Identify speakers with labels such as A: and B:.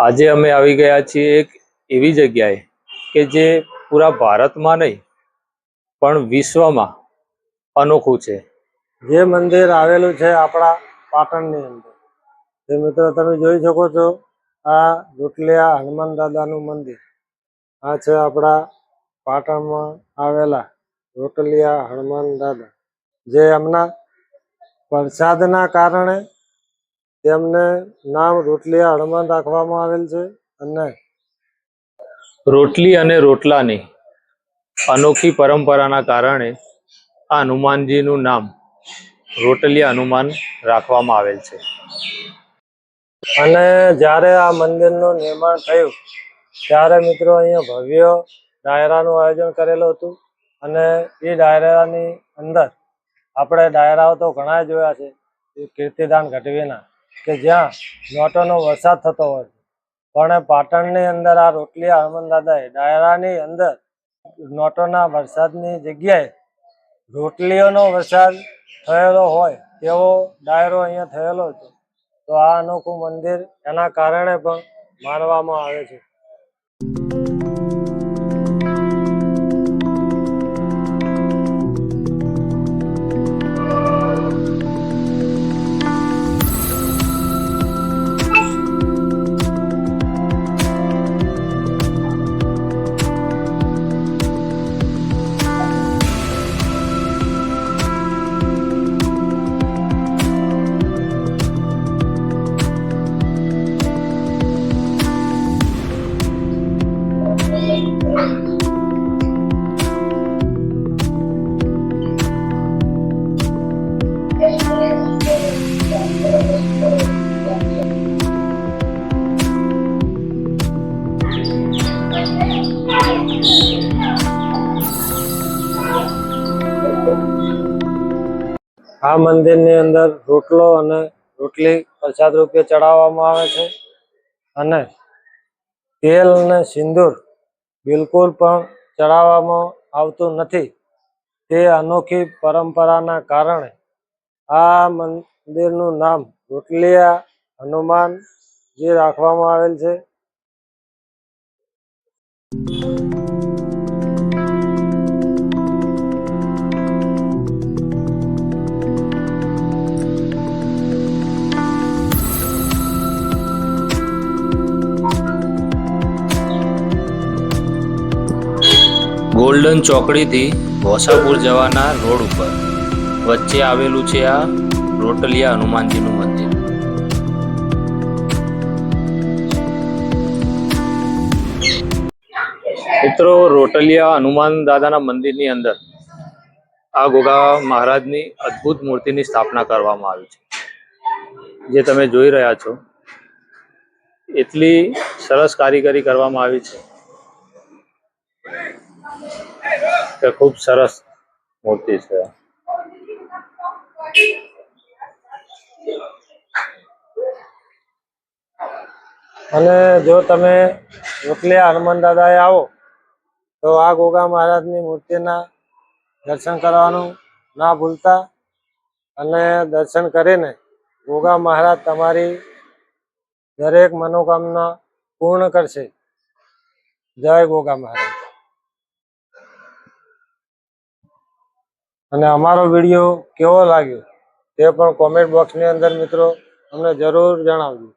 A: આજે અમે આવી ગયા છીએ એક એવી જગ્યાએ કે જે પૂરા ભારતમાં નહીં પણ વિશ્વમાં અનોખું છે।
B: જે મંદિર આવેલું છે આપણા પાટણની અંદર। જે મિત્રો તમે જોઈ શકો છો, આ રોટલિયા હનુમાન દાદાનું મંદિર આ છે આપણા પાટણમાં આવેલા રોટલિયા હનુમાન દાદા, જે એમના પ્રસાદના કારણે તેમને નામ રોટલિયા હનુમાન રાખવામાં આવેલ છે। અને
A: રોટલી અને રોટલાની અનોખી પરંપરાના કારણે આ હનુમાનજીનું નામ રોટલિયા હનુમાન રાખવામાં આવેલ છે।
B: અને જ્યારે આ મંદિરનું નિર્માણ થયું ત્યારે મિત્રો અહીંયા ભવ્ય ડાયરાનું આયોજન કરેલું હતું। અને એ ડાયરાની અંદર આપણે ડાયરાઓ તો ઘણા જોયા છે, કીર્તિદાન ગઢવીના, કે જ્યાં નોટોનો વરસાદ થતો હોય છે, પણ પાટણની અંદર આ રોટલિયા હનુમાન દાદાએ ડાયરાની અંદર નોટોના વરસાદની જગ્યાએ રોટલીઓનો વરસાદ થયેલો હોય તેવો ડાયરો અહીંયા થયેલો છે। તો આ અનોખું મંદિર એના કારણે પણ માનવામાં આવે છે। આ મંદિરની અંદર રોટલો અને રોટલી પ્રસાદ રૂપે ચડાવવામાં આવે છે। અને તેલ અને સિંદૂર બિલકુલ પણ ચડાવવામાં આવતું નથી। તે અનોખી પરંપરાના કારણે આ મંદિરનું નામ રોટલિયા હનુમાનજી રાખવામાં આવેલ છે।
A: ગોલ્ડન ચોકડીથી ભોસાપુર જવાના રોડ ઉપર વચ્ચે આવેલું છે આ રોટલિયા હનુમાનજીનું મંદિર। મિત્રો, રોટલિયા હનુમાન દાદાના મંદિરની અંદર આ ગોગા મહારાજની અદ્ભુત મૂર્તિની સ્થાપના કરવામાં આવી છે, જે તમે જોઈ રહ્યા છો। એટલી સરસ કારીગરી કરવામાં આવી છે કે ખૂબ સરસ મૂર્તિ છે।
B: અને જો તમે રોટલિયા હનુમાન દાદાએ આવો તો આ ગોગા મહારાજની મૂર્તિના દર્શન કરવાનું ના ભૂલતા। અને દર્શન કરીને ગોગા મહારાજ તમારી દરેક મનોકામના પૂર્ણ કરશે। જય ગોગા મહારાજ। અને અમારો વિડીયો કેવો લાગ્યો તે પણ કોમેન્ટ બોક્સની અંદર મિત્રો અમને જરૂર જણાવજો।